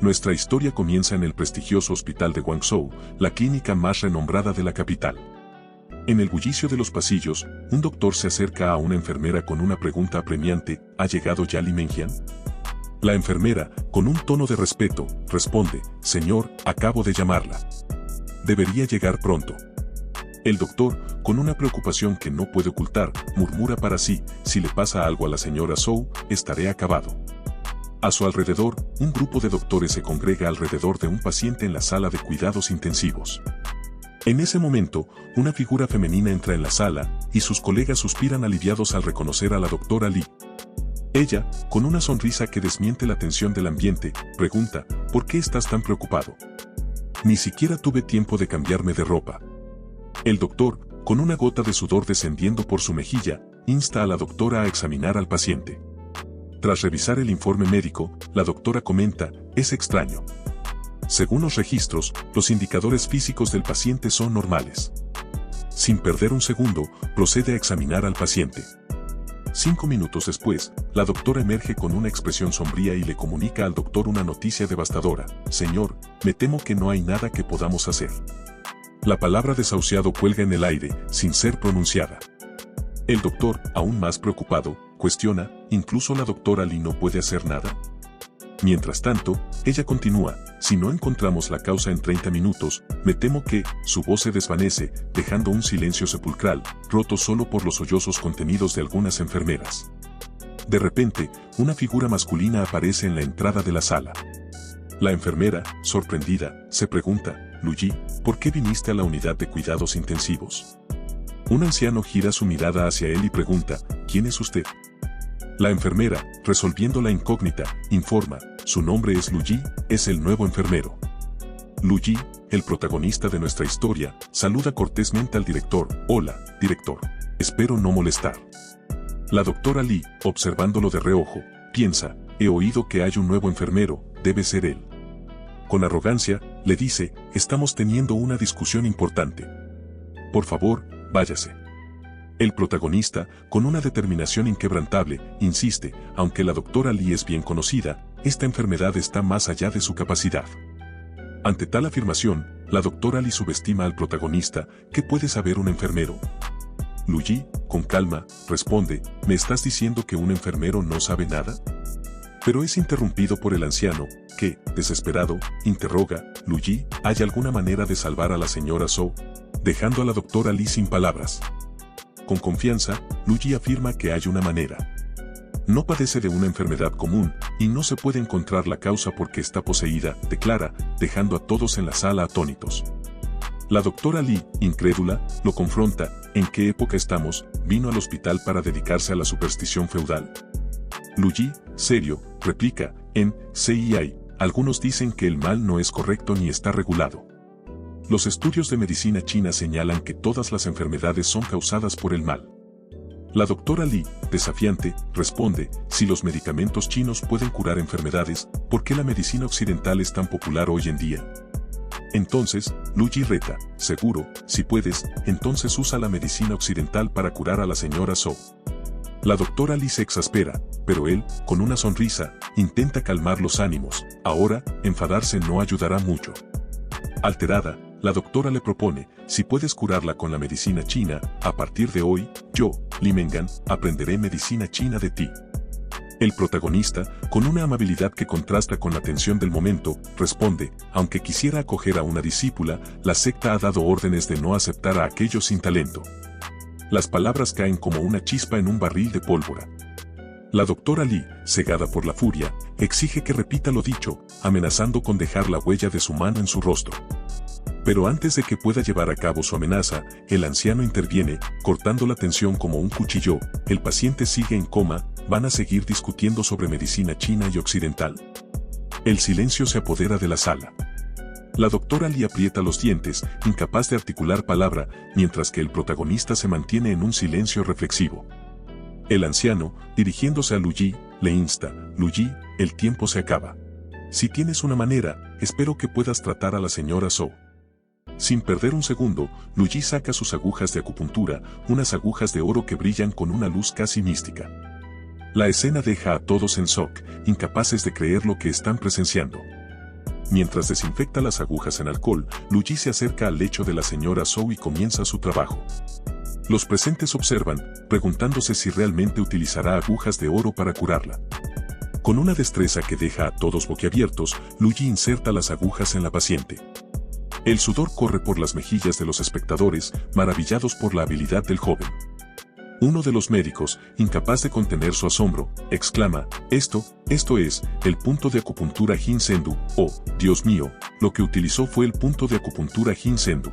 Nuestra historia comienza en el prestigioso hospital de Guangzhou, la clínica más renombrada de la capital. En el bullicio de los pasillos, un doctor se acerca a una enfermera con una pregunta apremiante: ¿ha llegado ya Li Mengjian? La enfermera, con un tono de respeto, responde: señor, acabo de llamarla. Debería llegar pronto. El doctor, con una preocupación que no puede ocultar, murmura para sí: si le pasa algo a la señora Zhou, estaré acabado. A su alrededor, un grupo de doctores se congrega alrededor de un paciente en la sala de cuidados intensivos. En ese momento, una figura femenina entra en la sala, y sus colegas suspiran aliviados al reconocer a la doctora Li. Ella, con una sonrisa que desmiente la tensión del ambiente, pregunta: ¿por qué estás tan preocupado? Ni siquiera tuve tiempo de cambiarme de ropa. El doctor, con una gota de sudor descendiendo por su mejilla, insta a la doctora a examinar al paciente. Tras revisar el informe médico, la doctora comenta: es extraño. Según los registros, los indicadores físicos del paciente son normales. Sin perder un segundo, procede a examinar al paciente. 5 minutos después, la doctora emerge con una expresión sombría y le comunica al doctor una noticia devastadora: señor, me temo que no hay nada que podamos hacer. La palabra desahuciado cuelga en el aire, sin ser pronunciada. El doctor, aún más preocupado, cuestiona: ¿incluso la doctora Li no puede hacer nada? Mientras tanto, ella continúa: si no encontramos la causa en 30 minutos, me temo que... Su voz se desvanece, dejando un silencio sepulcral, roto solo por los sollozos contenidos de algunas enfermeras. De repente, una figura masculina aparece en la entrada de la sala. La enfermera, sorprendida, se pregunta: Luyi, ¿por qué viniste a la unidad de cuidados intensivos? Un anciano gira su mirada hacia él y pregunta: ¿quién es usted? La enfermera, resolviendo la incógnita, informa: su nombre es Luyi, es el nuevo enfermero. Luyi, el protagonista de nuestra historia, saluda cortésmente al director: hola, director. Espero no molestar. La doctora Li, observándolo de reojo, piensa: he oído que hay un nuevo enfermero, debe ser él. Con arrogancia, le dice: estamos teniendo una discusión importante. Por favor, váyase. El protagonista, con una determinación inquebrantable, insiste: aunque la doctora Li es bien conocida, esta enfermedad está más allá de su capacidad. Ante tal afirmación, la doctora Li subestima al protagonista. ¿Qué puede saber un enfermero? Luyi, con calma, responde: ¿me estás diciendo que un enfermero no sabe nada? Pero es interrumpido por el anciano, que, desesperado, interroga: Luyi, ¿hay alguna manera de salvar a la señora Zhou? Dejando a la doctora Li sin palabras. Con confianza, Luyi afirma que hay una manera. No padece de una enfermedad común, y no se puede encontrar la causa porque está poseída, declara, dejando a todos en la sala atónitos. La doctora Li, incrédula, lo confronta: ¿en qué época estamos? ¿Vino al hospital para dedicarse a la superstición feudal? Luyi, serio, replica: en CII, algunos dicen que el mal no es correcto ni está regulado. Los estudios de medicina china señalan que todas las enfermedades son causadas por el mal. La doctora Li, desafiante, responde: si los medicamentos chinos pueden curar enfermedades, ¿por qué la medicina occidental es tan popular hoy en día? Entonces, Luyi reta: seguro, si puedes, entonces usa la medicina occidental para curar a la señora Zhou. La doctora Li se exaspera, pero él, con una sonrisa, intenta calmar los ánimos. Ahora, enfadarse no ayudará mucho. Alterada, la doctora le propone: si puedes curarla con la medicina china, a partir de hoy, yo, Li Mengjian, aprenderé medicina china de ti. El protagonista, con una amabilidad que contrasta con la tensión del momento, responde: aunque quisiera acoger a una discípula, la secta ha dado órdenes de no aceptar a aquellos sin talento. Las palabras caen como una chispa en un barril de pólvora. La doctora Li, cegada por la furia, exige que repita lo dicho, amenazando con dejar la huella de su mano en su rostro. Pero antes de que pueda llevar a cabo su amenaza, el anciano interviene, cortando la tensión como un cuchillo. El paciente sigue en coma, van a seguir discutiendo sobre medicina china y occidental. El silencio se apodera de la sala. La doctora Li aprieta los dientes, incapaz de articular palabra, mientras que el protagonista se mantiene en un silencio reflexivo. El anciano, dirigiéndose a Luyi, le insta: Luyi, el tiempo se acaba. Si tienes una manera, espero que puedas tratar a la señora Zhou. Sin perder un segundo, Luyi saca sus agujas de acupuntura, unas agujas de oro que brillan con una luz casi mística. La escena deja a todos en shock, incapaces de creer lo que están presenciando. Mientras desinfecta las agujas en alcohol, Luigi se acerca al lecho de la señora Zhou y comienza su trabajo. Los presentes observan, preguntándose si realmente utilizará agujas de oro para curarla. Con una destreza que deja a todos boquiabiertos, Luigi inserta las agujas en la paciente. El sudor corre por las mejillas de los espectadores, maravillados por la habilidad del joven. Uno de los médicos, incapaz de contener su asombro, exclama: esto es, el punto de acupuntura Jinsendu. Oh, Dios mío, lo que utilizó fue el punto de acupuntura Jinsendu.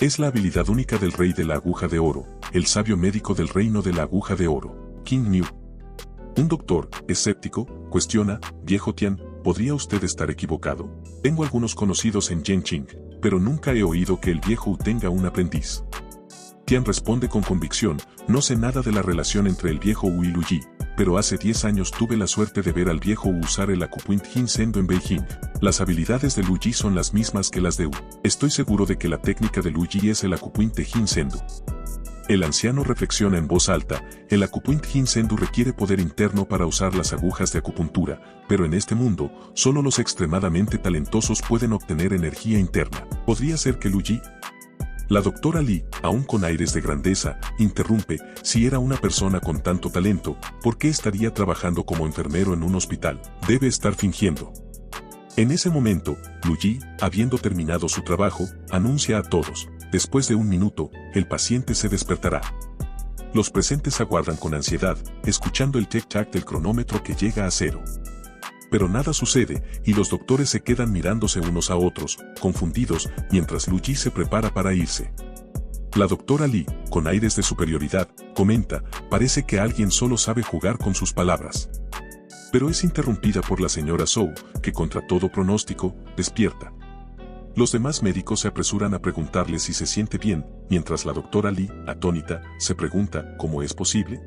Es la habilidad única del rey de la aguja de oro, el sabio médico del reino de la aguja de oro, Qin Miu. Un doctor, escéptico, cuestiona: viejo Tian, ¿podría usted estar equivocado? Tengo algunos conocidos en Yenqing, pero nunca he oído que el viejo Wu tenga un aprendiz. Tian responde con convicción: no sé nada de la relación entre el viejo Wu y Luigi, pero hace 10 años tuve la suerte de ver al viejo Wu usar el acupunt Jinsendu en Beijing. Las habilidades de Luigi son las mismas que las de Wu. Estoy seguro de que la técnica de Luigi es el acupunt de Jinsendu. El anciano reflexiona en voz alta: el acupunt Jinsendu requiere poder interno para usar las agujas de acupuntura, pero en este mundo, solo los extremadamente talentosos pueden obtener energía interna. ¿Podría ser que Luigi? La doctora Li, aún con aires de grandeza, interrumpe: si era una persona con tanto talento, ¿por qué estaría trabajando como enfermero en un hospital? Debe estar fingiendo. En ese momento, Luigi, habiendo terminado su trabajo, anuncia a todos: después de 1 minuto, el paciente se despertará. Los presentes aguardan con ansiedad, escuchando el tic-tac del cronómetro que llega a 0. Pero nada sucede, y los doctores se quedan mirándose unos a otros, confundidos, mientras Luigi se prepara para irse. La doctora Li, con aires de superioridad, comenta: parece que alguien solo sabe jugar con sus palabras. Pero es interrumpida por la señora Zhou, que contra todo pronóstico, despierta. Los demás médicos se apresuran a preguntarle si se siente bien, mientras la doctora Li, atónita, se pregunta: ¿cómo es posible?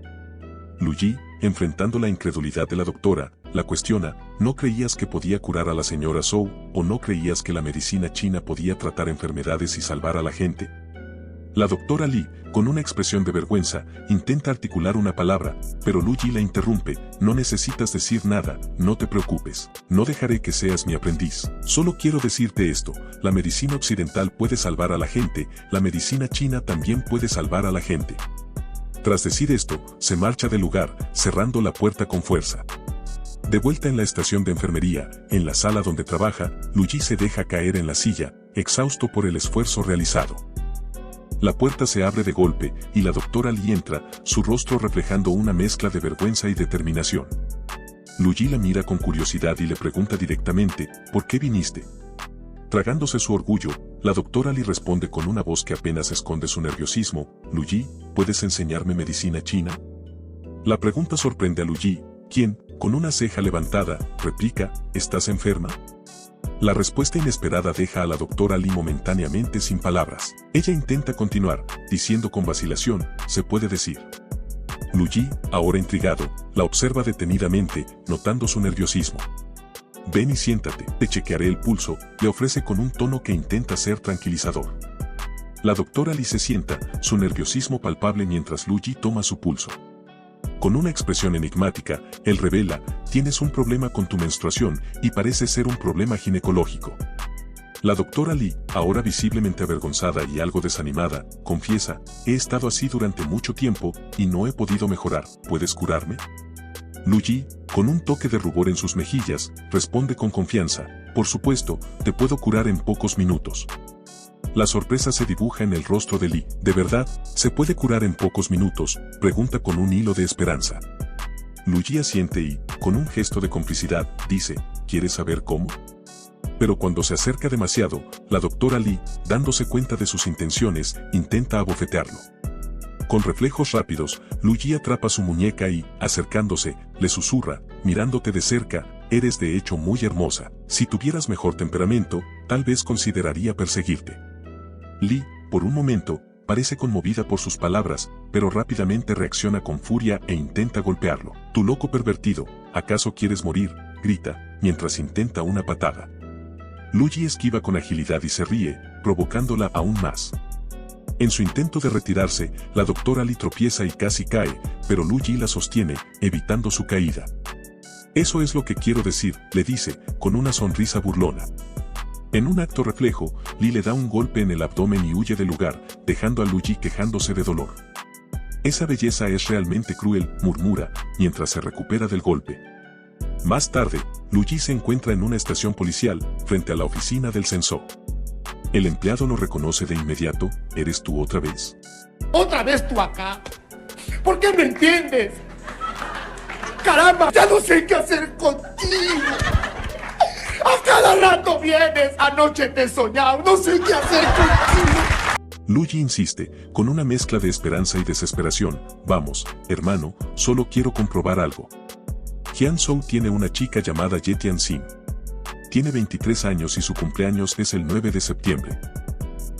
Luigi, enfrentando la incredulidad de la doctora, la cuestiona: ¿no creías que podía curar a la señora Zhou, o no creías que la medicina china podía tratar enfermedades y salvar a la gente? La doctora Li, con una expresión de vergüenza, intenta articular una palabra, pero Luigi la interrumpe: no necesitas decir nada, no te preocupes, no dejaré que seas mi aprendiz. Solo quiero decirte esto: la medicina occidental puede salvar a la gente, la medicina china también puede salvar a la gente. Tras decir esto, se marcha del lugar, cerrando la puerta con fuerza. De vuelta en la estación de enfermería, en la sala donde trabaja, Luigi se deja caer en la silla, exhausto por el esfuerzo realizado. La puerta se abre de golpe, y la doctora Li entra, su rostro reflejando una mezcla de vergüenza y determinación. Luigi la mira con curiosidad y le pregunta directamente: ¿por qué viniste? Tragándose su orgullo, la doctora Li responde con una voz que apenas esconde su nerviosismo: Luigi, ¿puedes enseñarme medicina china? La pregunta sorprende a Luigi, quien, con una ceja levantada, replica: ¿estás enferma? La respuesta inesperada deja a la doctora Li momentáneamente sin palabras. Ella intenta continuar, diciendo con vacilación: se puede decir. Luigi, ahora intrigado, la observa detenidamente, notando su nerviosismo. Ven y siéntate, te chequearé el pulso, le ofrece con un tono que intenta ser tranquilizador. La doctora Li se sienta, su nerviosismo palpable mientras Luigi toma su pulso. Con una expresión enigmática, él revela: tienes un problema con tu menstruación, y parece ser un problema ginecológico. La doctora Li, ahora visiblemente avergonzada y algo desanimada, confiesa: he estado así durante mucho tiempo, y no he podido mejorar. ¿Puedes curarme? Luigi, con un toque de rubor en sus mejillas, responde con confianza: por supuesto, te puedo curar en pocos minutos. La sorpresa se dibuja en el rostro de Li. ¿De verdad, se puede curar en pocos minutos?, pregunta con un hilo de esperanza. Luigi asiente y, con un gesto de complicidad, dice: ¿quieres saber cómo? Pero cuando se acerca demasiado, la doctora Li, dándose cuenta de sus intenciones, intenta abofetearlo. Con reflejos rápidos, Luigi atrapa su muñeca y, acercándose, le susurra: mirándote de cerca, eres de hecho muy hermosa. Si tuvieras mejor temperamento, tal vez consideraría perseguirte. Li, por un momento, parece conmovida por sus palabras, pero rápidamente reacciona con furia e intenta golpearlo. «Tu loco pervertido, ¿acaso quieres morir?», grita, mientras intenta una patada. Luigi esquiva con agilidad y se ríe, provocándola aún más. En su intento de retirarse, la doctora Li tropieza y casi cae, pero Luigi la sostiene, evitando su caída. Eso es lo que quiero decir, le dice, con una sonrisa burlona. En un acto reflejo, Lee le da un golpe en el abdomen y huye del lugar, dejando a Luigi quejándose de dolor. Esa belleza es realmente cruel, murmura, mientras se recupera del golpe. Más tarde, Luigi se encuentra en una estación policial, frente a la oficina del censor. El empleado lo reconoce de inmediato. ¿Eres tú otra vez? ¿Otra vez tú acá? ¿Por qué me entiendes? ¡Caramba! ¡Ya no sé qué hacer contigo! ¡A cada rato vienes! Anoche te he soñado, no sé qué hacer contigo. Luigi insiste, con una mezcla de esperanza y desesperación. Vamos, hermano, solo quiero comprobar algo. Hyun-soo tiene una chica llamada Ye Tian-sin. Tiene 23 años y su cumpleaños es el 9 de septiembre.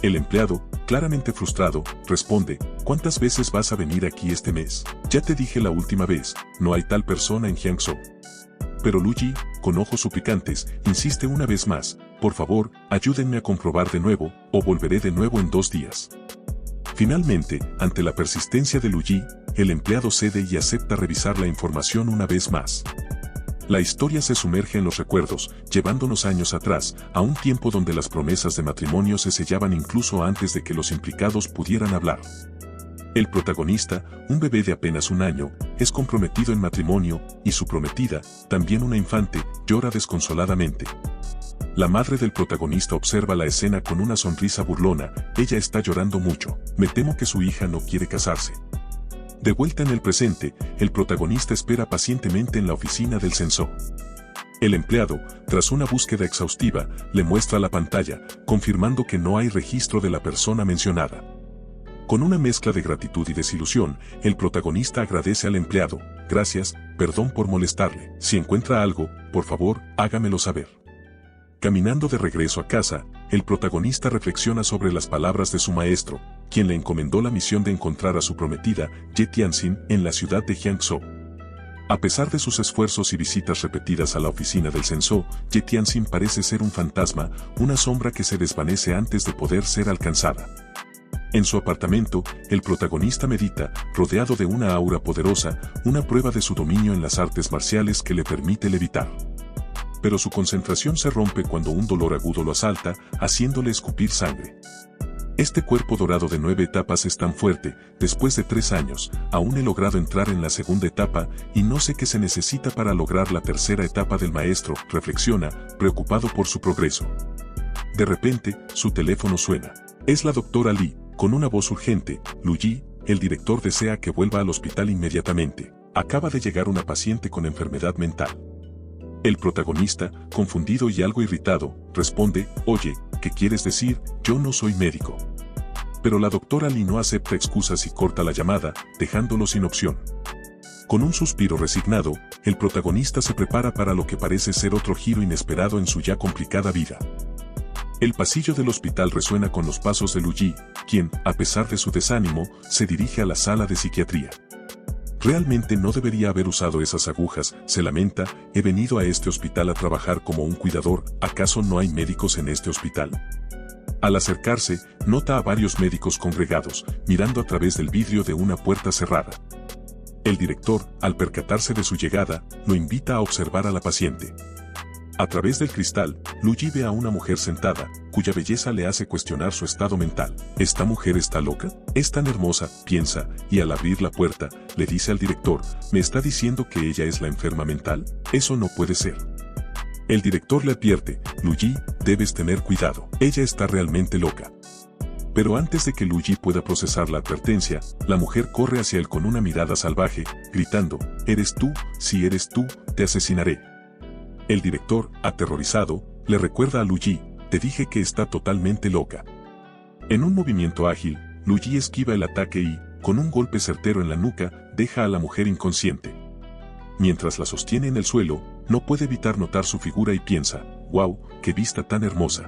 El empleado, claramente frustrado, responde, ¿cuántas veces vas a venir aquí este mes? Ya te dije la última vez, no hay tal persona en Hyun-soo. Pero Luigi, con ojos suplicantes, insiste una vez más, por favor, ayúdenme a comprobar de nuevo, o volveré de nuevo en 2 días. Finalmente, ante la persistencia de Luigi, el empleado cede y acepta revisar la información una vez más. La historia se sumerge en los recuerdos, llevándonos años atrás, a un tiempo donde las promesas de matrimonio se sellaban incluso antes de que los implicados pudieran hablar. El protagonista, un bebé de apenas 1 año, es comprometido en matrimonio, y su prometida, también una infante, llora desconsoladamente. La madre del protagonista observa la escena con una sonrisa burlona. Ella está llorando mucho. Me temo que su hija no quiere casarse. De vuelta en el presente, el protagonista espera pacientemente en la oficina del censor. El empleado, tras una búsqueda exhaustiva, le muestra la pantalla, confirmando que no hay registro de la persona mencionada. Con una mezcla de gratitud y desilusión, el protagonista agradece al empleado. Gracias, perdón por molestarle. Si encuentra algo, por favor, hágamelo saber. Caminando de regreso a casa, el protagonista reflexiona sobre las palabras de su maestro, quien le encomendó la misión de encontrar a su prometida, Ye Tian-sin, en la ciudad de Hyun-soo. A pesar de sus esfuerzos y visitas repetidas a la oficina del censor, Ye Tian-sin parece ser un fantasma, una sombra que se desvanece antes de poder ser alcanzada. En su apartamento, el protagonista medita, rodeado de una aura poderosa, una prueba de su dominio en las artes marciales que le permite levitar. Pero su concentración se rompe cuando un dolor agudo lo asalta, haciéndole escupir sangre. Este cuerpo dorado de 9 etapas es tan fuerte, después de 3 años, aún he logrado entrar en la segunda etapa, y no sé qué se necesita para lograr la tercera etapa del maestro, reflexiona, preocupado por su progreso. De repente, su teléfono suena. Es la doctora Lee, con una voz urgente. Luigi, el director desea que vuelva al hospital inmediatamente. Acaba de llegar una paciente con enfermedad mental. El protagonista, confundido y algo irritado, responde, oye, ¿qué quieres decir? Yo no soy médico. Pero la doctora Lee no acepta excusas y corta la llamada, dejándolo sin opción. Con un suspiro resignado, el protagonista se prepara para lo que parece ser otro giro inesperado en su ya complicada vida. El pasillo del hospital resuena con los pasos de Luigi, quien, a pesar de su desánimo, se dirige a la sala de psiquiatría. Realmente no debería haber usado esas agujas, se lamenta, he venido a este hospital a trabajar como un cuidador, ¿acaso no hay médicos en este hospital? Al acercarse, nota a varios médicos congregados, mirando a través del vidrio de una puerta cerrada. El director, al percatarse de su llegada, lo invita a observar a la paciente. A través del cristal, Luigi ve a una mujer sentada, cuya belleza le hace cuestionar su estado mental. ¿Esta mujer está loca? Es tan hermosa, piensa, y al abrir la puerta, le dice al director, ¿me está diciendo que ella es la enferma mental? Eso no puede ser. El director le advierte, Luigi, debes tener cuidado, ella está realmente loca. Pero antes de que Luigi pueda procesar la advertencia, la mujer corre hacia él con una mirada salvaje, gritando, ¿eres tú? Si eres tú, te asesinaré. El director, aterrorizado, le recuerda a Luigi, te dije que está totalmente loca. En un movimiento ágil, Luigi esquiva el ataque y, con un golpe certero en la nuca, deja a la mujer inconsciente. Mientras la sostiene en el suelo, no puede evitar notar su figura y piensa, wow, qué vista tan hermosa.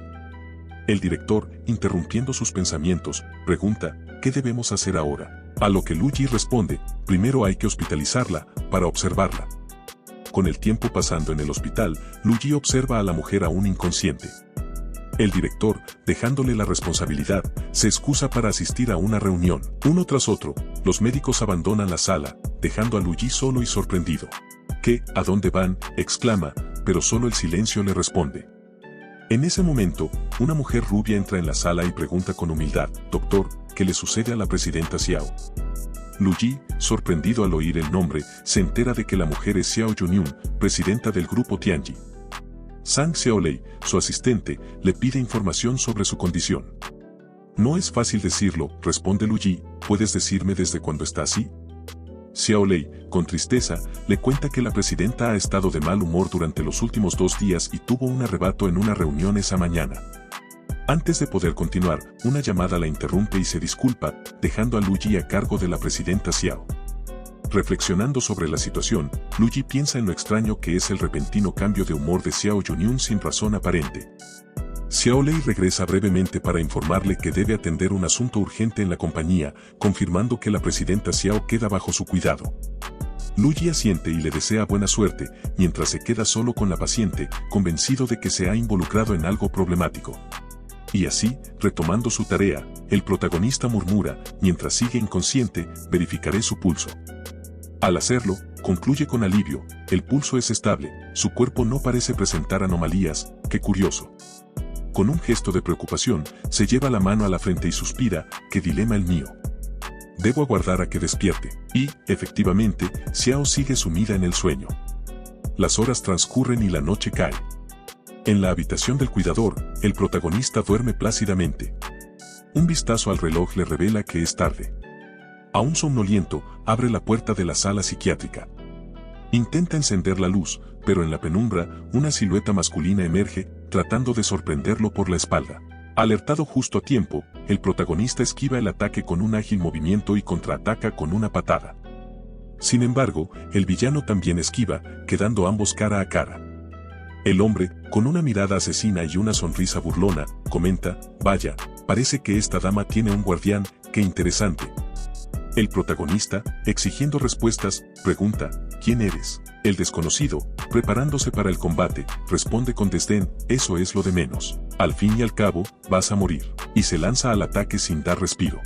El director, interrumpiendo sus pensamientos, pregunta, ¿qué debemos hacer ahora? A lo que Luigi responde, primero hay que hospitalizarla, para observarla. Con el tiempo pasando en el hospital, Luigi observa a la mujer aún inconsciente. El director, dejándole la responsabilidad, se excusa para asistir a una reunión. Uno tras otro, los médicos abandonan la sala, dejando a Luigi solo y sorprendido. ¿Qué? ¿A dónde van?, exclama, pero solo el silencio le responde. En ese momento, una mujer rubia entra en la sala y pregunta con humildad, «Doctor, ¿qué le sucede a la presidenta Xiao?». Lu Yi, sorprendido al oír el nombre, se entera de que la mujer es Xiao Yunyun, presidenta del grupo Tianji. Zhang Xiaolei, su asistente, le pide información sobre su condición. «No es fácil decirlo», responde Lu Yi, «¿puedes decirme desde cuándo está así?». Xiaolei, con tristeza, le cuenta que la presidenta ha estado de mal humor durante los últimos 2 días y tuvo un arrebato en una reunión esa mañana. Antes de poder continuar, una llamada la interrumpe y se disculpa, dejando a Lu Yi a cargo de la presidenta Xiao. Reflexionando sobre la situación, Lu Yi piensa en lo extraño que es el repentino cambio de humor de Xiao Yunyun sin razón aparente. Xiaolei regresa brevemente para informarle que debe atender un asunto urgente en la compañía, confirmando que la presidenta Xiao queda bajo su cuidado. Lu Yi asiente y le desea buena suerte, mientras se queda solo con la paciente, convencido de que se ha involucrado en algo problemático. Y así, retomando su tarea, el protagonista murmura, mientras sigue inconsciente, verificaré su pulso. Al hacerlo, concluye con alivio, el pulso es estable, su cuerpo no parece presentar anomalías, qué curioso. Con un gesto de preocupación, se lleva la mano a la frente y suspira, qué dilema el mío. Debo aguardar a que despierte. Y, efectivamente, Xiao sigue sumida en el sueño. Las horas transcurren y la noche cae. En la habitación del cuidador, el protagonista duerme plácidamente. Un vistazo al reloj le revela que es tarde. Aún somnoliento, abre la puerta de la sala psiquiátrica. Intenta encender la luz, pero en la penumbra, una silueta masculina emerge, tratando de sorprenderlo por la espalda. Alertado justo a tiempo, el protagonista esquiva el ataque con un ágil movimiento y contraataca con una patada. Sin embargo, el villano también esquiva, quedando ambos cara a cara. El hombre, con una mirada asesina y una sonrisa burlona, comenta, «Vaya, parece que esta dama tiene un guardián, qué interesante». El protagonista, exigiendo respuestas, pregunta, «¿Quién eres?». El desconocido, preparándose para el combate, responde con desdén, «Eso es lo de menos. Al fin y al cabo, vas a morir», y se lanza al ataque sin dar respiro.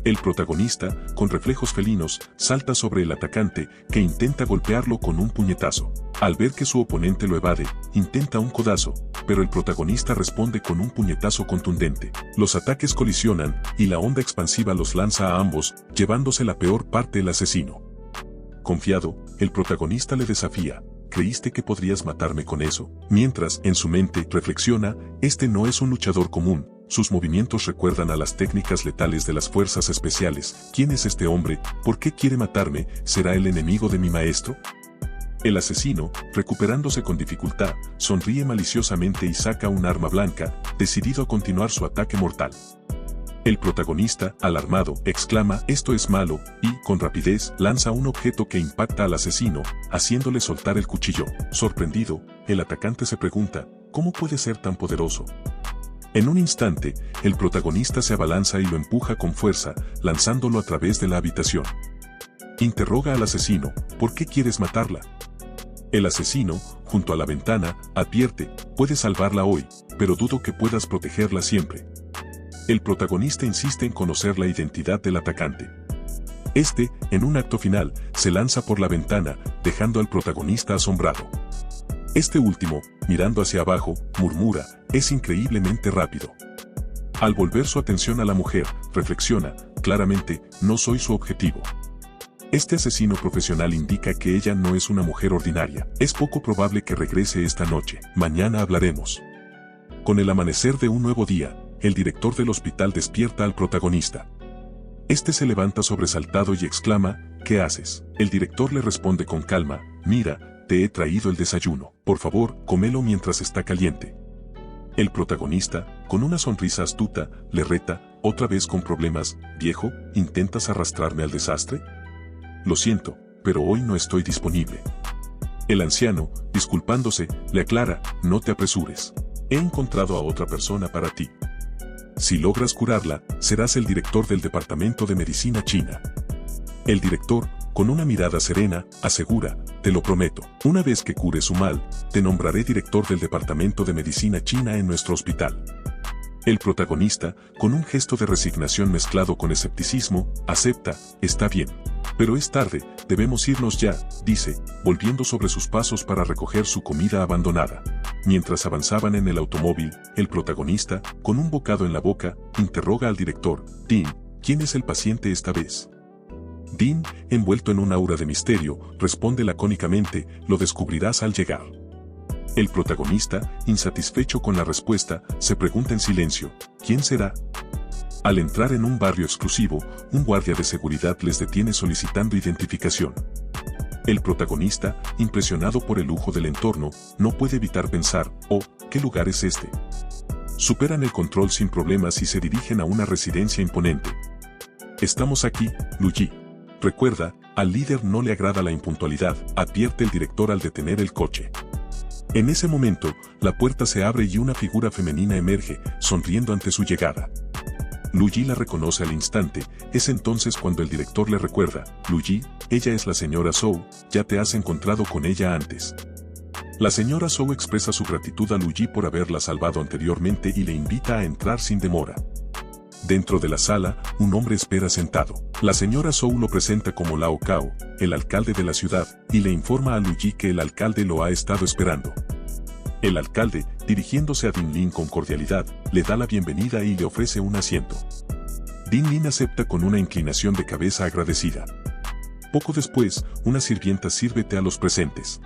El protagonista, con reflejos felinos, salta sobre el atacante, que intenta golpearlo con un puñetazo. Al ver que su oponente lo evade, intenta un codazo, pero el protagonista responde con un puñetazo contundente. Los ataques colisionan, y la onda expansiva los lanza a ambos, llevándose la peor parte el asesino. Confiado, el protagonista le desafía, ¿creíste que podrías matarme con eso? Mientras, en su mente, reflexiona, este no es un luchador común. Sus movimientos recuerdan a las técnicas letales de las fuerzas especiales. ¿Quién es este hombre? ¿Por qué quiere matarme? ¿Será el enemigo de mi maestro? El asesino, recuperándose con dificultad, sonríe maliciosamente y saca un arma blanca, decidido a continuar su ataque mortal. El protagonista, alarmado, exclama, «Esto es malo», y, con rapidez, lanza un objeto que impacta al asesino, haciéndole soltar el cuchillo. Sorprendido, el atacante se pregunta, ¿cómo puede ser tan poderoso? En un instante, el protagonista se abalanza y lo empuja con fuerza, lanzándolo a través de la habitación. Interroga al asesino, ¿por qué quieres matarla? El asesino, junto a la ventana, advierte, puedes salvarla hoy, pero dudo que puedas protegerla siempre. El protagonista insiste en conocer la identidad del atacante. Este, en un acto final, se lanza por la ventana, dejando al protagonista asombrado. Este último, mirando hacia abajo, murmura, es increíblemente rápido. Al volver su atención a la mujer, reflexiona, claramente, no soy su objetivo. Este asesino profesional indica que ella no es una mujer ordinaria. Es poco probable que regrese esta noche. Mañana hablaremos. Con el amanecer de un nuevo día, el director del hospital despierta al protagonista. Este se levanta sobresaltado y exclama, ¿qué haces? El director le responde con calma, mira, te he traído el desayuno. Por favor, cómelo mientras está caliente. El protagonista, con una sonrisa astuta, le reta, otra vez con problemas, viejo, ¿intentas arrastrarme al desastre? Lo siento, pero hoy no estoy disponible. El anciano, disculpándose, le aclara, no te apresures. He encontrado a otra persona para ti. Si logras curarla, serás el director del Departamento de Medicina China. El director, con una mirada serena, asegura, te lo prometo, una vez que cure su mal, te nombraré director del Departamento de Medicina China en nuestro hospital. El protagonista, con un gesto de resignación mezclado con escepticismo, acepta, está bien. Pero es tarde, debemos irnos ya, dice, volviendo sobre sus pasos para recoger su comida abandonada. Mientras avanzaban en el automóvil, el protagonista, con un bocado en la boca, interroga al director: Dean, ¿quién es el paciente esta vez? Dean, envuelto en un aura de misterio, responde lacónicamente: lo descubrirás al llegar. El protagonista, insatisfecho con la respuesta, se pregunta en silencio: ¿quién será? Al entrar en un barrio exclusivo, un guardia de seguridad les detiene solicitando identificación. El protagonista, impresionado por el lujo del entorno, no puede evitar pensar: oh, ¿qué lugar es este? Superan el control sin problemas y se dirigen a una residencia imponente. Estamos aquí, Luigi. Recuerda, al líder no le agrada la impuntualidad, advierte el director al detener el coche. En ese momento, la puerta se abre y una figura femenina emerge, sonriendo ante su llegada. Luigi la reconoce al instante. Es entonces cuando el director le recuerda: Luigi, ella es la señora Zhou, ya te has encontrado con ella antes. La señora Zhou expresa su gratitud a Luigi por haberla salvado anteriormente y le invita a entrar sin demora. Dentro de la sala, un hombre espera sentado. La señora Zhou lo presenta como Lao Cao, el alcalde de la ciudad, y le informa a Luigi que el alcalde lo ha estado esperando. El alcalde, dirigiéndose a Dean Lin con cordialidad, le da la bienvenida y le ofrece un asiento. Dean Lin acepta con una inclinación de cabeza agradecida. Poco después, una sirvienta sirve té a los presentes.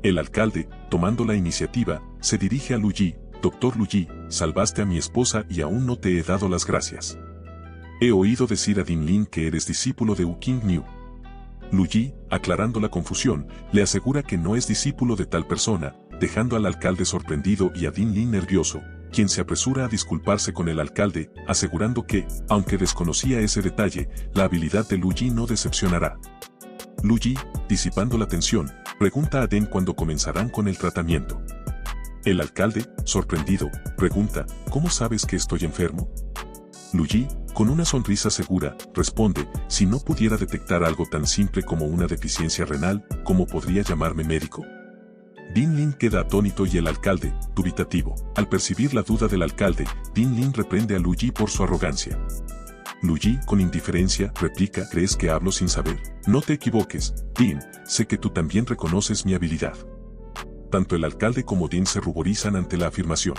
El alcalde, tomando la iniciativa, se dirige a Luigi: Doctor Luigi, salvaste a mi esposa y aún no te he dado las gracias. He oído decir a Dean Lin que eres discípulo de Wu King Niu. Luigi, aclarando la confusión, le asegura que no es discípulo de tal persona, dejando al alcalde sorprendido y a Dean Lin nervioso, quien se apresura a disculparse con el alcalde, asegurando que, aunque desconocía ese detalle, la habilidad de Luigi no decepcionará. Luigi, disipando la tensión, pregunta a Den cuándo comenzarán con el tratamiento. El alcalde, sorprendido, pregunta: ¿cómo sabes que estoy enfermo? Luigi, con una sonrisa segura, responde: si no pudiera detectar algo tan simple como una deficiencia renal, ¿cómo podría llamarme médico? Dean Lin queda atónito y el alcalde, dubitativo. Al percibir la duda del alcalde, Dean Lin reprende a Luigi por su arrogancia. Luigi, con indiferencia, replica: ¿crees que hablo sin saber? No te equivoques, Dean, sé que tú también reconoces mi habilidad. Tanto el alcalde como Dean se ruborizan ante la afirmación.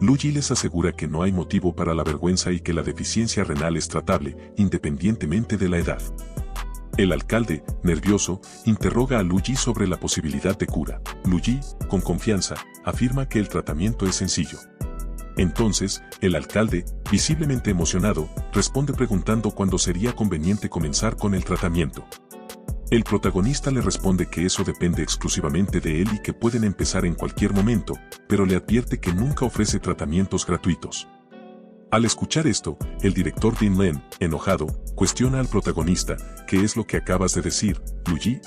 Luigi les asegura que no hay motivo para la vergüenza y que la deficiencia renal es tratable, independientemente de la edad. El alcalde, nervioso, interroga a Luigi sobre la posibilidad de cura. Luigi, con confianza, afirma que el tratamiento es sencillo. Entonces, el alcalde, visiblemente emocionado, responde preguntando cuándo sería conveniente comenzar con el tratamiento. El protagonista le responde que eso depende exclusivamente de él y que pueden empezar en cualquier momento, pero le advierte que nunca ofrece tratamientos gratuitos. Al escuchar esto, el director Dean Lin, enojado, cuestiona al protagonista: ¿qué es lo que acabas de decir, Luigi?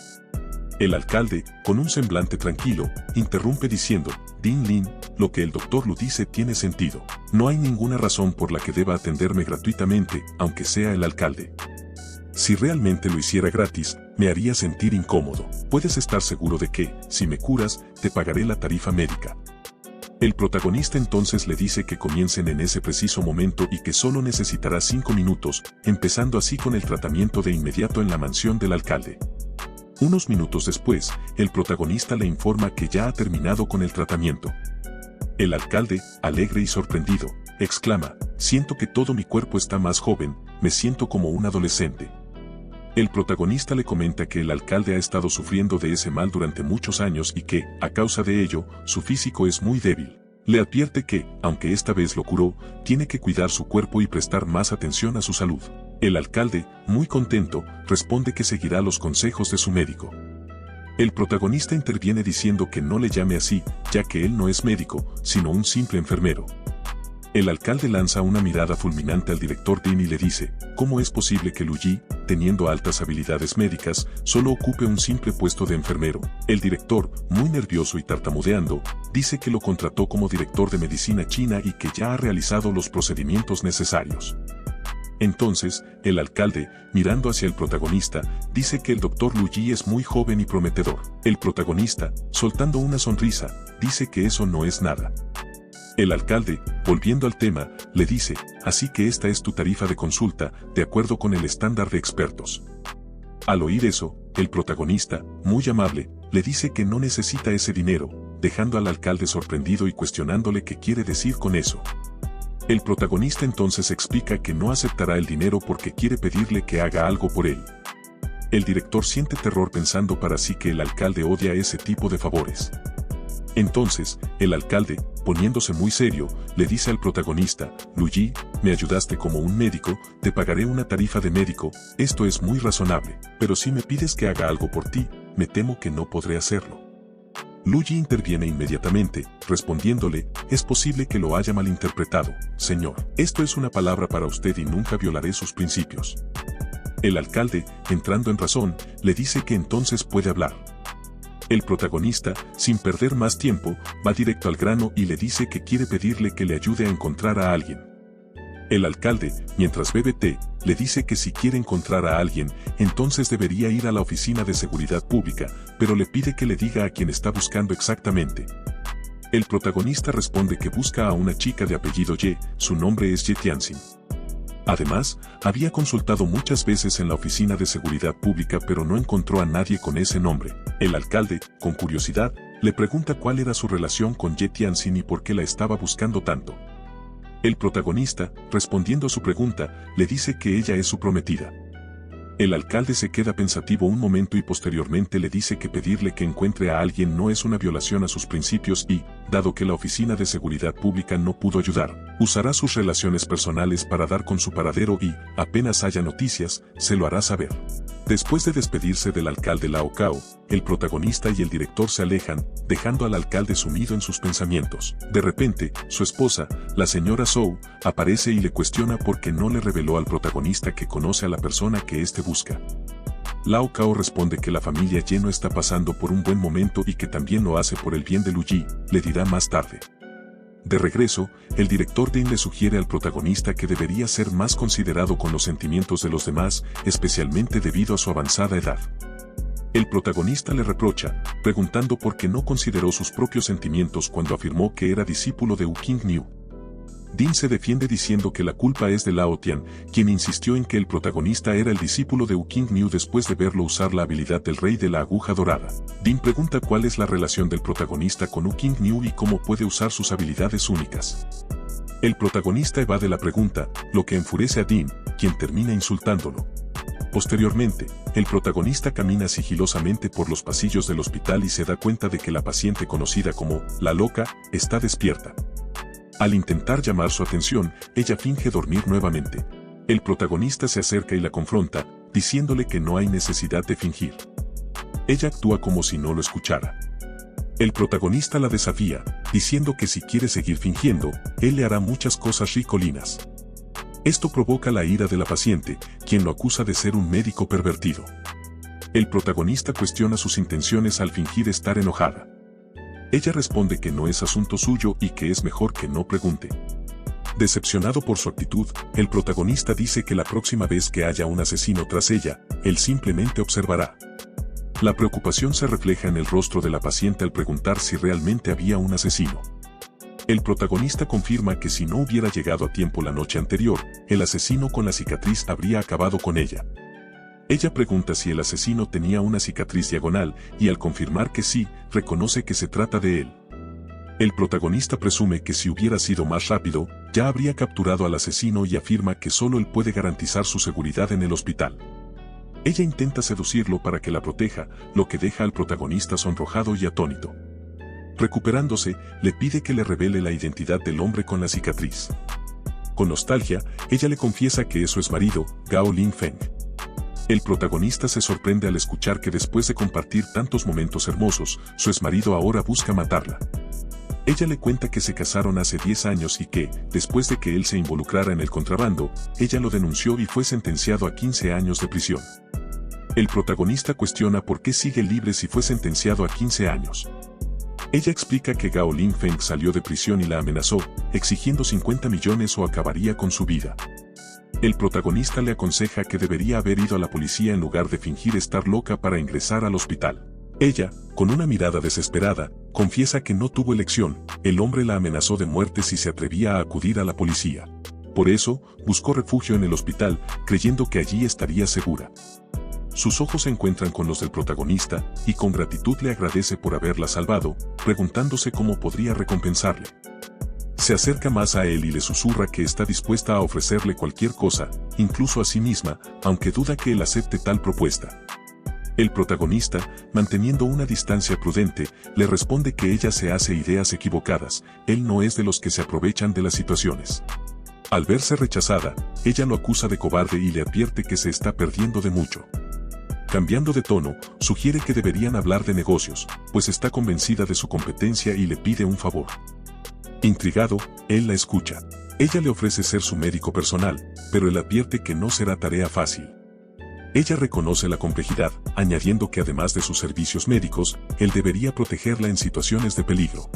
El alcalde, con un semblante tranquilo, interrumpe diciendo: Dean Lin, lo que el doctor Lu dice tiene sentido. No hay ninguna razón por la que deba atenderme gratuitamente, aunque sea el alcalde. Si realmente lo hiciera gratis, me haría sentir incómodo. Puedes estar seguro de que, si me curas, te pagaré la tarifa médica. El protagonista entonces le dice que comiencen en ese preciso momento y que solo necesitará 5 minutos, empezando así con el tratamiento de inmediato en la mansión del alcalde. Unos minutos después, el protagonista le informa que ya ha terminado con el tratamiento. El alcalde, alegre y sorprendido, exclama: siento que todo mi cuerpo está más joven, me siento como un adolescente. El protagonista le comenta que el alcalde ha estado sufriendo de ese mal durante muchos años y que, a causa de ello, su físico es muy débil. Le advierte que, aunque esta vez lo curó, tiene que cuidar su cuerpo y prestar más atención a su salud. El alcalde, muy contento, responde que seguirá los consejos de su médico. El protagonista interviene diciendo que no le llame así, ya que él no es médico, sino un simple enfermero. El alcalde lanza una mirada fulminante al director Dean y le dice: ¿cómo es posible que Luigi, teniendo altas habilidades médicas, solo ocupe un simple puesto de enfermero? El director, muy nervioso y tartamudeando, dice que lo contrató como director de medicina china y que ya ha realizado los procedimientos necesarios. Entonces, el alcalde, mirando hacia el protagonista, dice que el doctor Luigi es muy joven y prometedor. El protagonista, soltando una sonrisa, dice que eso no es nada. El alcalde, volviendo al tema, le dice: así que esta es tu tarifa de consulta, de acuerdo con el estándar de expertos. Al oír eso, el protagonista, muy amable, le dice que no necesita ese dinero, dejando al alcalde sorprendido y cuestionándole qué quiere decir con eso. El protagonista entonces explica que no aceptará el dinero porque quiere pedirle que haga algo por él. El director siente terror pensando para sí que el alcalde odia ese tipo de favores. Entonces, el alcalde, poniéndose muy serio, le dice al protagonista: Luigi, me ayudaste como un médico, te pagaré una tarifa de médico, esto es muy razonable, pero si me pides que haga algo por ti, me temo que no podré hacerlo. Luigi interviene inmediatamente, respondiéndole: es posible que lo haya malinterpretado, señor. Esto es una palabra para usted y nunca violaré sus principios. El alcalde, entrando en razón, le dice que entonces puede hablar. El protagonista, sin perder más tiempo, va directo al grano y le dice que quiere pedirle que le ayude a encontrar a alguien. El alcalde, mientras bebe té, le dice que si quiere encontrar a alguien, entonces debería ir a la oficina de seguridad pública, pero le pide que le diga a quién está buscando exactamente. El protagonista responde que busca a una chica de apellido Ye, su nombre es Ye Tianxin. Además, había consultado muchas veces en la oficina de seguridad pública pero no encontró a nadie con ese nombre. El alcalde, con curiosidad, le pregunta cuál era su relación con Ye Tianxin y por qué la estaba buscando tanto. El protagonista, respondiendo a su pregunta, le dice que ella es su prometida. El alcalde se queda pensativo un momento y posteriormente le dice que pedirle que encuentre a alguien no es una violación a sus principios y, dado que la oficina de seguridad pública no pudo ayudar, usará sus relaciones personales para dar con su paradero y, apenas haya noticias, se lo hará saber. Después de despedirse del alcalde Lao Cao, el protagonista y el director se alejan, dejando al alcalde sumido en sus pensamientos. De repente, su esposa, la señora Zhou, aparece y le cuestiona por qué no le reveló al protagonista que conoce a la persona que éste busca. Lao Cao responde que la familia Ye no está pasando por un buen momento y que también lo hace por el bien de Luigi, le dirá más tarde. De regreso, el director Dean le sugiere al protagonista que debería ser más considerado con los sentimientos de los demás, especialmente debido a su avanzada edad. El protagonista le reprocha, preguntando por qué no consideró sus propios sentimientos cuando afirmó que era discípulo de Wu Qingniu. Dean se defiende diciendo que la culpa es de Lao Tian, quien insistió en que el protagonista era el discípulo de Wu Qingniu después de verlo usar la habilidad del rey de la aguja dorada. Dean pregunta cuál es la relación del protagonista con Wu Qingniu y cómo puede usar sus habilidades únicas. El protagonista evade la pregunta, lo que enfurece a Dean, quien termina insultándolo. Posteriormente, el protagonista camina sigilosamente por los pasillos del hospital y se da cuenta de que la paciente conocida como la loca está despierta. Al intentar llamar su atención, ella finge dormir nuevamente. El protagonista se acerca y la confronta, diciéndole que no hay necesidad de fingir. Ella actúa como si no lo escuchara. El protagonista la desafía, diciendo que si quiere seguir fingiendo, él le hará muchas cosas ricolinas. Esto provoca la ira de la paciente, quien lo acusa de ser un médico pervertido. El protagonista cuestiona sus intenciones al fingir estar enojada. Ella responde que no es asunto suyo y que es mejor que no pregunte. Decepcionado por su actitud, el protagonista dice que la próxima vez que haya un asesino tras ella, él simplemente observará. La preocupación se refleja en el rostro de la paciente al preguntar si realmente había un asesino. El protagonista confirma que si no hubiera llegado a tiempo la noche anterior, el asesino con la cicatriz habría acabado con ella. Ella pregunta si el asesino tenía una cicatriz diagonal y al confirmar que sí, reconoce que se trata de él. El protagonista presume que si hubiera sido más rápido, ya habría capturado al asesino y afirma que solo él puede garantizar su seguridad en el hospital. Ella intenta seducirlo para que la proteja, lo que deja al protagonista sonrojado y atónito. Recuperándose, le pide que le revele la identidad del hombre con la cicatriz. Con nostalgia, ella le confiesa que es su exmarido, Gao Lingfeng. El protagonista se sorprende al escuchar que después de compartir tantos momentos hermosos, su exmarido ahora busca matarla. Ella le cuenta que se casaron hace 10 años y que, después de que él se involucrara en el contrabando, ella lo denunció y fue sentenciado a 15 años de prisión. El protagonista cuestiona por qué sigue libre si fue sentenciado a 15 años. Ella explica que Gao Lingfeng salió de prisión y la amenazó, exigiendo 50 millones o acabaría con su vida. El protagonista le aconseja que debería haber ido a la policía en lugar de fingir estar loca para ingresar al hospital. Ella, con una mirada desesperada, confiesa que no tuvo elección, el hombre la amenazó de muerte si se atrevía a acudir a la policía. Por eso, buscó refugio en el hospital, creyendo que allí estaría segura. sus ojos se encuentran con los del protagonista y con gratitud le agradece por haberla salvado, preguntándose cómo podría recompensarle. Se acerca más a él y le susurra que está dispuesta a ofrecerle cualquier cosa, incluso a sí misma, aunque duda que él acepte tal propuesta. El protagonista, manteniendo una distancia prudente, le responde que ella se hace ideas equivocadas, él no es de los que se aprovechan de las situaciones. Al verse rechazada, ella lo acusa de cobarde y le advierte que se está perdiendo de mucho. Cambiando de tono, sugiere que deberían hablar de negocios, pues está convencida de su competencia y le pide un favor. Intrigado, él la escucha. Ella le ofrece ser su médico personal, pero él advierte que no será tarea fácil. Ella reconoce la complejidad, añadiendo que además de sus servicios médicos, él debería protegerla en situaciones de peligro.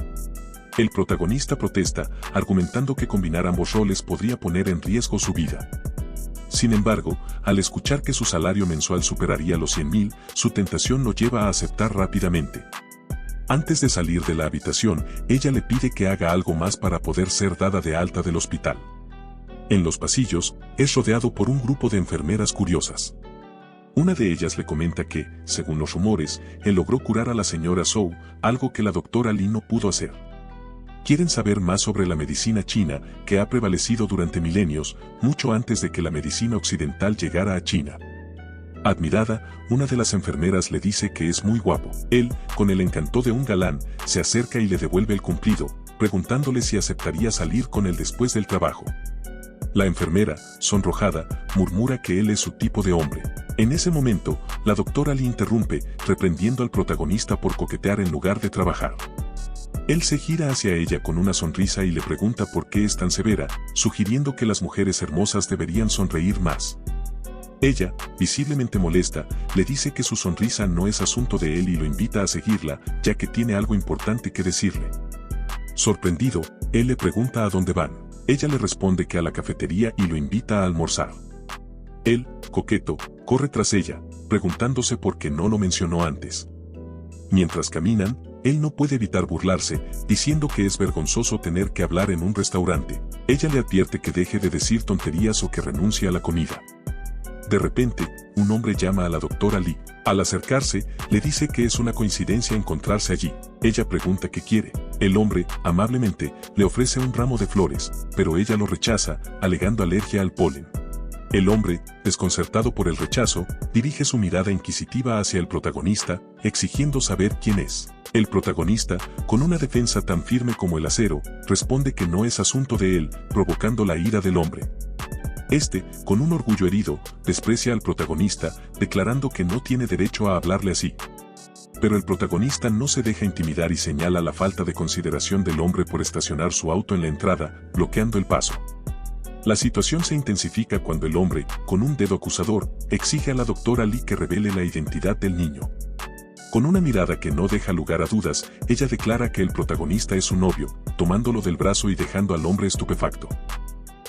El protagonista protesta, argumentando que combinar ambos roles podría poner en riesgo su vida. Sin embargo, al escuchar que su salario mensual superaría los 100.000, su tentación lo lleva a aceptar rápidamente. Antes de salir de la habitación, ella le pide que haga algo más para poder ser dada de alta del hospital. En los pasillos, es rodeado por un grupo de enfermeras curiosas. Una de ellas le comenta que, según los rumores, él logró curar a la señora Zhou, algo que la doctora Li no pudo hacer. Quieren saber más sobre la medicina china, que ha prevalecido durante milenios, mucho antes de que la medicina occidental llegara a China. Admirada, una de las enfermeras le dice que es muy guapo. Él, con el encanto de un galán, se acerca y le devuelve el cumplido, preguntándole si aceptaría salir con él después del trabajo. La enfermera, sonrojada, murmura que él es su tipo de hombre. En ese momento, la doctora Li interrumpe, reprendiendo al protagonista por coquetear en lugar de trabajar. Él se gira hacia ella con una sonrisa y le pregunta por qué es tan severa, sugiriendo que las mujeres hermosas deberían sonreír más. Ella, visiblemente molesta, le dice que su sonrisa no es asunto de él y lo invita a seguirla, ya que tiene algo importante que decirle. Sorprendido, él le pregunta a dónde van. Ella le responde que a la cafetería y lo invita a almorzar. Él, coqueto, corre tras ella, preguntándose por qué no lo mencionó antes. Mientras caminan, él no puede evitar burlarse, diciendo que es vergonzoso tener que hablar en un restaurante. Ella le advierte que deje de decir tonterías o que renuncie a la comida. De repente, un hombre llama a la doctora Li. Al acercarse, le dice que es una coincidencia encontrarse allí. Ella pregunta qué quiere. El hombre, amablemente, le ofrece un ramo de flores, pero ella lo rechaza, alegando alergia al polen. El hombre, desconcertado por el rechazo, dirige su mirada inquisitiva hacia el protagonista, exigiendo saber quién es. El protagonista, con una defensa tan firme como el acero, responde que no es asunto de él, provocando la ira del hombre. Este, con un orgullo herido, desprecia al protagonista, declarando que no tiene derecho a hablarle así. Pero el protagonista no se deja intimidar y señala la falta de consideración del hombre por estacionar su auto en la entrada, bloqueando el paso. La situación se intensifica cuando el hombre, con un dedo acusador, exige a la doctora Li que revele la identidad del niño. Con una mirada que no deja lugar a dudas, ella declara que el protagonista es su novio, tomándolo del brazo y dejando al hombre estupefacto.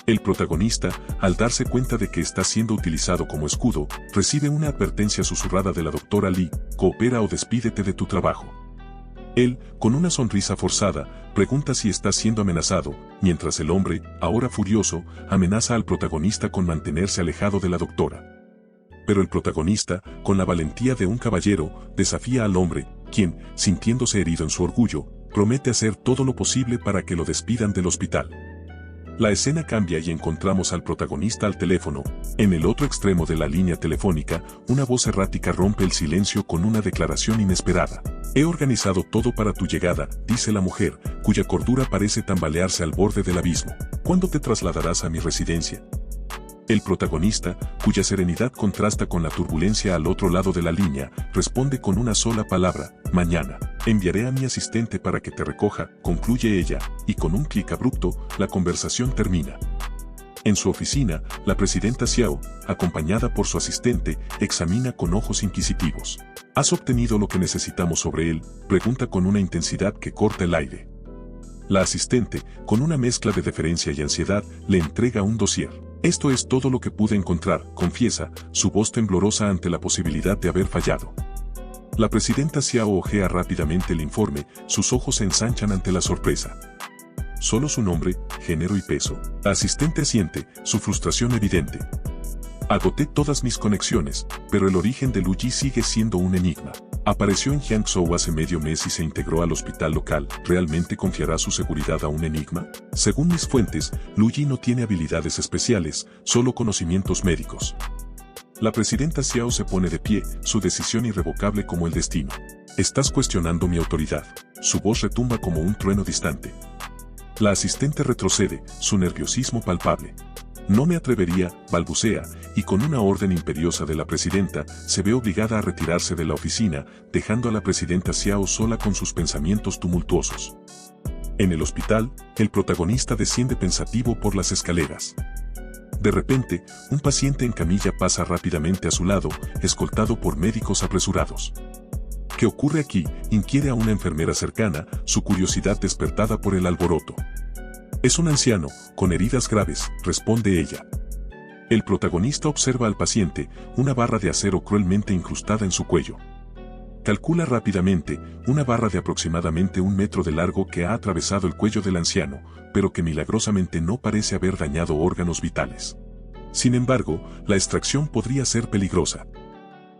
El protagonista, al darse cuenta de que está siendo utilizado como escudo, recibe una advertencia susurrada de la doctora Li: coopera o despídete de tu trabajo. Él, con una sonrisa forzada, pregunta si está siendo amenazado, mientras el hombre, ahora furioso, amenaza al protagonista con mantenerse alejado de la doctora. Pero el protagonista, con la valentía de un caballero, desafía al hombre, quien, sintiéndose herido en su orgullo, promete hacer todo lo posible para que lo despidan del hospital. La escena cambia y encontramos al protagonista al teléfono. En el otro extremo de la línea telefónica, una voz errática rompe el silencio con una declaración inesperada. He organizado todo para tu llegada, dice la mujer, cuya cordura parece tambalearse al borde del abismo. ¿Cuándo te trasladarás a mi residencia? El protagonista, cuya serenidad contrasta con la turbulencia al otro lado de la línea, responde con una sola palabra: mañana. Enviaré a mi asistente para que te recoja, concluye ella, y con un clic abrupto, la conversación termina. En su oficina, la presidenta Xiao, acompañada por su asistente, examina con ojos inquisitivos. ¿Has obtenido lo que necesitamos sobre él?, pregunta con una intensidad que corta el aire. La asistente, con una mezcla de deferencia y ansiedad, le entrega un dossier. Esto es todo lo que pude encontrar, confiesa, su voz temblorosa ante la posibilidad de haber fallado. La presidenta Xiao ojea rápidamente el informe, sus ojos se ensanchan ante la sorpresa. Solo su nombre, género y peso. La asistente asiente, su frustración evidente. Agoté todas mis conexiones, pero el origen de Lu Yi sigue siendo un enigma. Apareció en Jiangsu hace medio mes y se integró al hospital local. ¿Realmente confiará su seguridad a un enigma? Según mis fuentes, Lu Yi no tiene habilidades especiales, solo conocimientos médicos. La presidenta Xiao se pone de pie, su decisión irrevocable como el destino. Estás cuestionando mi autoridad. Su voz retumba como un trueno distante. La asistente retrocede, su nerviosismo palpable. No me atrevería, balbucea, y con una orden imperiosa de la presidenta, se ve obligada a retirarse de la oficina, dejando a la presidenta Xiao sola con sus pensamientos tumultuosos. En el hospital, el protagonista desciende pensativo por las escaleras. De repente, un paciente en camilla pasa rápidamente a su lado, escoltado por médicos apresurados. ¿Qué ocurre aquí?, inquiere a una enfermera cercana, su curiosidad despertada por el alboroto. Es un anciano, con heridas graves, responde ella. El protagonista observa al paciente, una barra de acero cruelmente incrustada en su cuello. Calcula rápidamente, una barra de aproximadamente 1 metro de largo que ha atravesado el cuello del anciano, pero que milagrosamente no parece haber dañado órganos vitales. Sin embargo, la extracción podría ser peligrosa.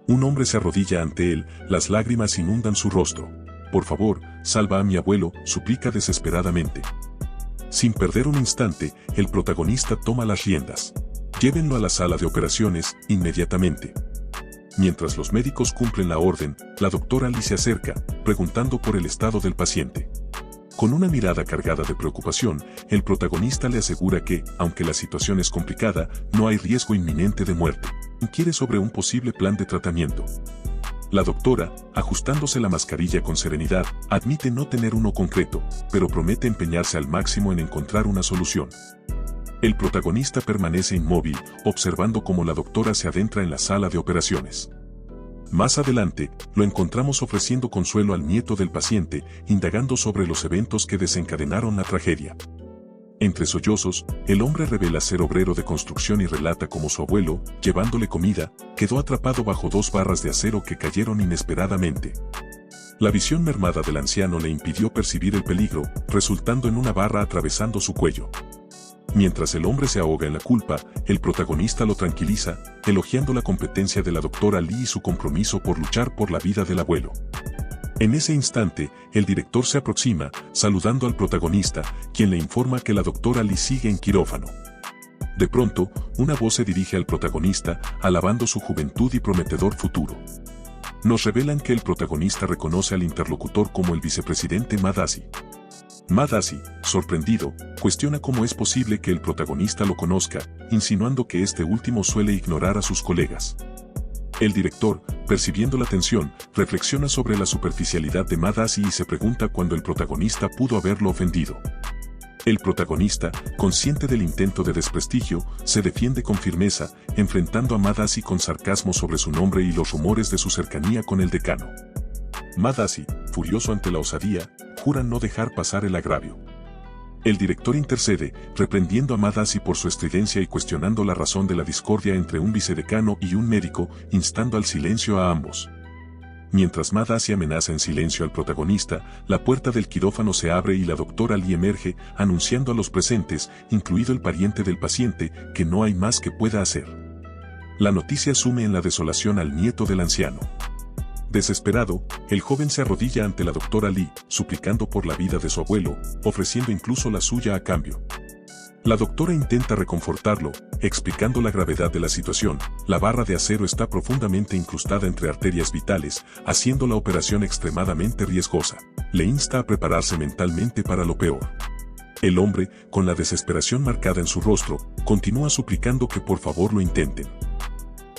Un hombre se arrodilla ante él, las lágrimas inundan su rostro. Por favor, salva a mi abuelo, suplica desesperadamente. Sin perder un instante, el protagonista toma las riendas. Llévenlo a la sala de operaciones, inmediatamente. Mientras los médicos cumplen la orden, la doctora Li se acerca, preguntando por el estado del paciente. Con una mirada cargada de preocupación, el protagonista le asegura que, aunque la situación es complicada, no hay riesgo inminente de muerte. Inquiere sobre un posible plan de tratamiento. La doctora, ajustándose la mascarilla con serenidad, admite no tener uno concreto, pero promete empeñarse al máximo en encontrar una solución. El protagonista permanece inmóvil, observando cómo la doctora se adentra en la sala de operaciones. Más adelante, lo encontramos ofreciendo consuelo al nieto del paciente, indagando sobre los eventos que desencadenaron la tragedia. Entre sollozos, el hombre revela ser obrero de construcción y relata cómo su abuelo, llevándole comida, quedó atrapado bajo 2 barras de acero que cayeron inesperadamente. La visión mermada del anciano le impidió percibir el peligro, resultando en una barra atravesando su cuello. Mientras el hombre se ahoga en la culpa, el protagonista lo tranquiliza, elogiando la competencia de la doctora Li y su compromiso por luchar por la vida del abuelo. En ese instante, el director se aproxima, saludando al protagonista, quien le informa que la doctora Li sigue en quirófano. De pronto, una voz se dirige al protagonista, alabando su juventud y prometedor futuro. Nos revelan que el protagonista reconoce al interlocutor como el vicepresidente Ma Daxi. Ma Daxi, sorprendido, cuestiona cómo es posible que el protagonista lo conozca, insinuando que este último suele ignorar a sus colegas. El director, percibiendo la tensión, reflexiona sobre la superficialidad de Ma Daxi y se pregunta cuándo el protagonista pudo haberlo ofendido. El protagonista, consciente del intento de desprestigio, se defiende con firmeza, enfrentando a Ma Daxi con sarcasmo sobre su nombre y los rumores de su cercanía con el decano. Ma Daxi, furioso ante la osadía, jura no dejar pasar el agravio. El director intercede, reprendiendo a Ma Daxi por su estridencia y cuestionando la razón de la discordia entre un vicedecano y un médico, instando al silencio a ambos. Mientras Ma Daxi amenaza en silencio al protagonista, la puerta del quirófano se abre y la doctora Li emerge, anunciando a los presentes, incluido el pariente del paciente, que no hay más que pueda hacer. La noticia sume en la desolación al nieto del anciano. Desesperado, el joven se arrodilla ante la doctora Li, suplicando por la vida de su abuelo, ofreciendo incluso la suya a cambio. La doctora intenta reconfortarlo, explicando la gravedad de la situación. La barra de acero está profundamente incrustada entre arterias vitales, haciendo la operación extremadamente riesgosa. Le insta a prepararse mentalmente para lo peor. El hombre, con la desesperación marcada en su rostro, continúa suplicando que por favor lo intenten.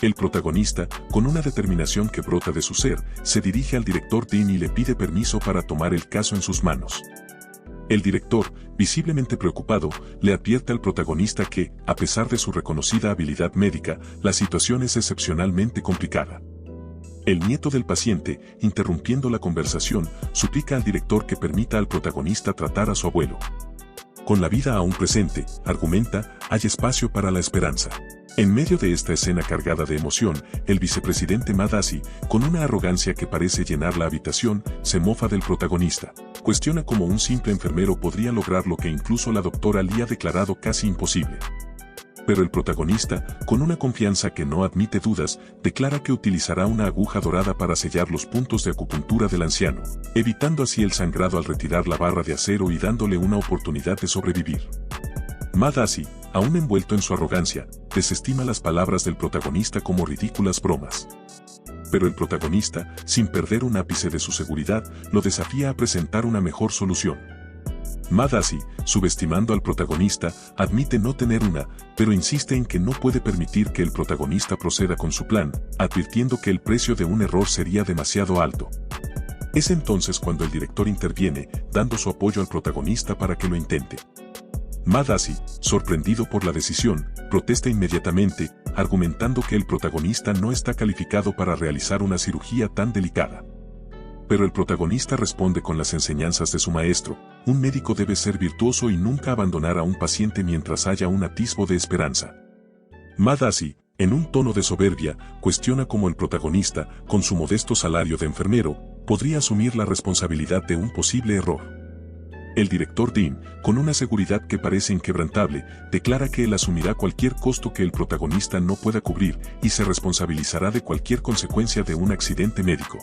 El protagonista, con una determinación que brota de su ser, se dirige al director Dean y le pide permiso para tomar el caso en sus manos. El director, visiblemente preocupado, le advierte al protagonista que, a pesar de su reconocida habilidad médica, la situación es excepcionalmente complicada. El nieto del paciente, interrumpiendo la conversación, suplica al director que permita al protagonista tratar a su abuelo. Con la vida aún presente, argumenta, hay espacio para la esperanza. En medio de esta escena cargada de emoción, el vicepresidente Ma Daxi, con una arrogancia que parece llenar la habitación, se mofa del protagonista. Cuestiona cómo un simple enfermero podría lograr lo que incluso la doctora Li ha declarado casi imposible. Pero el protagonista, con una confianza que no admite dudas, declara que utilizará una aguja dorada para sellar los puntos de acupuntura del anciano, evitando así el sangrado al retirar la barra de acero y dándole una oportunidad de sobrevivir. Madasi, aún envuelto en su arrogancia, desestima las palabras del protagonista como ridículas bromas. Pero el protagonista, sin perder un ápice de su seguridad, lo desafía a presentar una mejor solución. Madasi, subestimando al protagonista, admite no tener una, pero insiste en que no puede permitir que el protagonista proceda con su plan, advirtiendo que el precio de un error sería demasiado alto. Es entonces cuando el director interviene, dando su apoyo al protagonista para que lo intente. Madasi, sorprendido por la decisión, protesta inmediatamente, argumentando que el protagonista no está calificado para realizar una cirugía tan delicada. Pero el protagonista responde con las enseñanzas de su maestro: un médico debe ser virtuoso y nunca abandonar a un paciente mientras haya un atisbo de esperanza. Madasi, en un tono de soberbia, cuestiona cómo el protagonista, con su modesto salario de enfermero, podría asumir la responsabilidad de un posible error. El director Dean, con una seguridad que parece inquebrantable, declara que él asumirá cualquier costo que el protagonista no pueda cubrir y se responsabilizará de cualquier consecuencia de un accidente médico.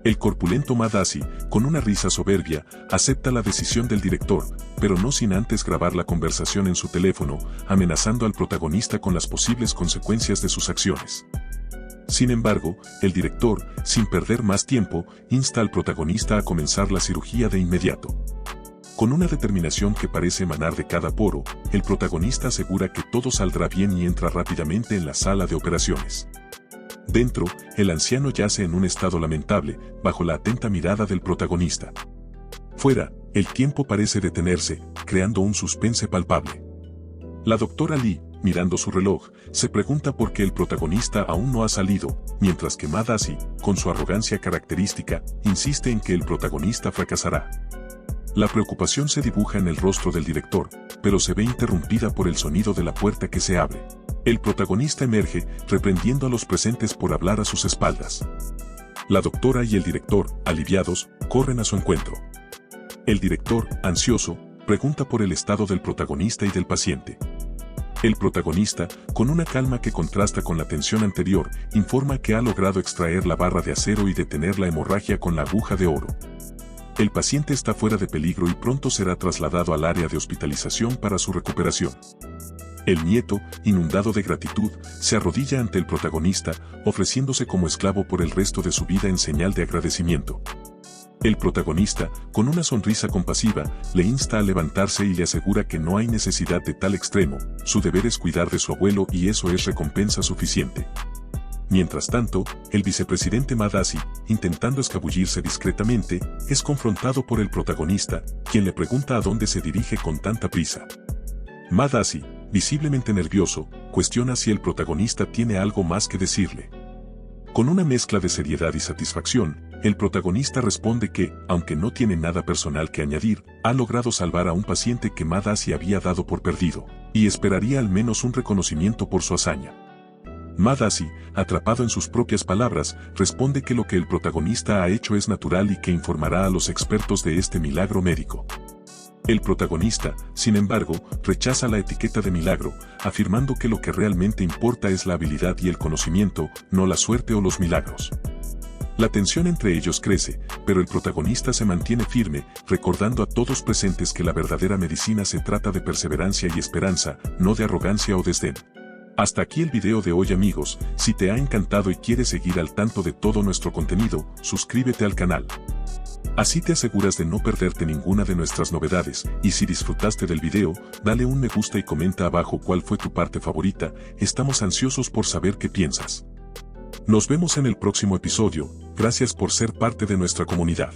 El corpulento Madasi, con una risa soberbia, acepta la decisión del director, pero no sin antes grabar la conversación en su teléfono, amenazando al protagonista con las posibles consecuencias de sus acciones. Sin embargo, el director, sin perder más tiempo, insta al protagonista a comenzar la cirugía de inmediato. Con una determinación que parece emanar de cada poro, el protagonista asegura que todo saldrá bien y entra rápidamente en la sala de operaciones. Dentro, el anciano yace en un estado lamentable, bajo la atenta mirada del protagonista. Fuera, el tiempo parece detenerse, creando un suspense palpable. La doctora Lee, mirando su reloj, se pregunta por qué el protagonista aún no ha salido, mientras que Madasi, con su arrogancia característica, insiste en que el protagonista fracasará. La preocupación se dibuja en el rostro del director, pero se ve interrumpida por el sonido de la puerta que se abre. El protagonista emerge, reprendiendo a los presentes por hablar a sus espaldas. La doctora y el director, aliviados, corren a su encuentro. El director, ansioso, pregunta por el estado del protagonista y del paciente. El protagonista, con una calma que contrasta con la tensión anterior, informa que ha logrado extraer la barra de acero y detener la hemorragia con la aguja de oro. El paciente está fuera de peligro y pronto será trasladado al área de hospitalización para su recuperación. El nieto, inundado de gratitud, se arrodilla ante el protagonista, ofreciéndose como esclavo por el resto de su vida en señal de agradecimiento. El protagonista, con una sonrisa compasiva, le insta a levantarse y le asegura que no hay necesidad de tal extremo, su deber es cuidar de su abuelo y eso es recompensa suficiente. Mientras tanto, el vicepresidente Madasi, intentando escabullirse discretamente, es confrontado por el protagonista, quien le pregunta a dónde se dirige con tanta prisa. Madasi, visiblemente nervioso, cuestiona si el protagonista tiene algo más que decirle. Con una mezcla de seriedad y satisfacción, el protagonista responde que, aunque no tiene nada personal que añadir, ha logrado salvar a un paciente que Madasi había dado por perdido, y esperaría al menos un reconocimiento por su hazaña. Madasi, atrapado en sus propias palabras, responde que lo que el protagonista ha hecho es natural y que informará a los expertos de este milagro médico. El protagonista, sin embargo, rechaza la etiqueta de milagro, afirmando que lo que realmente importa es la habilidad y el conocimiento, no la suerte o los milagros. La tensión entre ellos crece, pero el protagonista se mantiene firme, recordando a todos presentes que la verdadera medicina se trata de perseverancia y esperanza, no de arrogancia o desdén. Hasta aquí el video de hoy amigos, si te ha encantado y quieres seguir al tanto de todo nuestro contenido, suscríbete al canal. Así te aseguras de no perderte ninguna de nuestras novedades, y si disfrutaste del video, dale un me gusta y comenta abajo cuál fue tu parte favorita, estamos ansiosos por saber qué piensas. Nos vemos en el próximo episodio, gracias por ser parte de nuestra comunidad.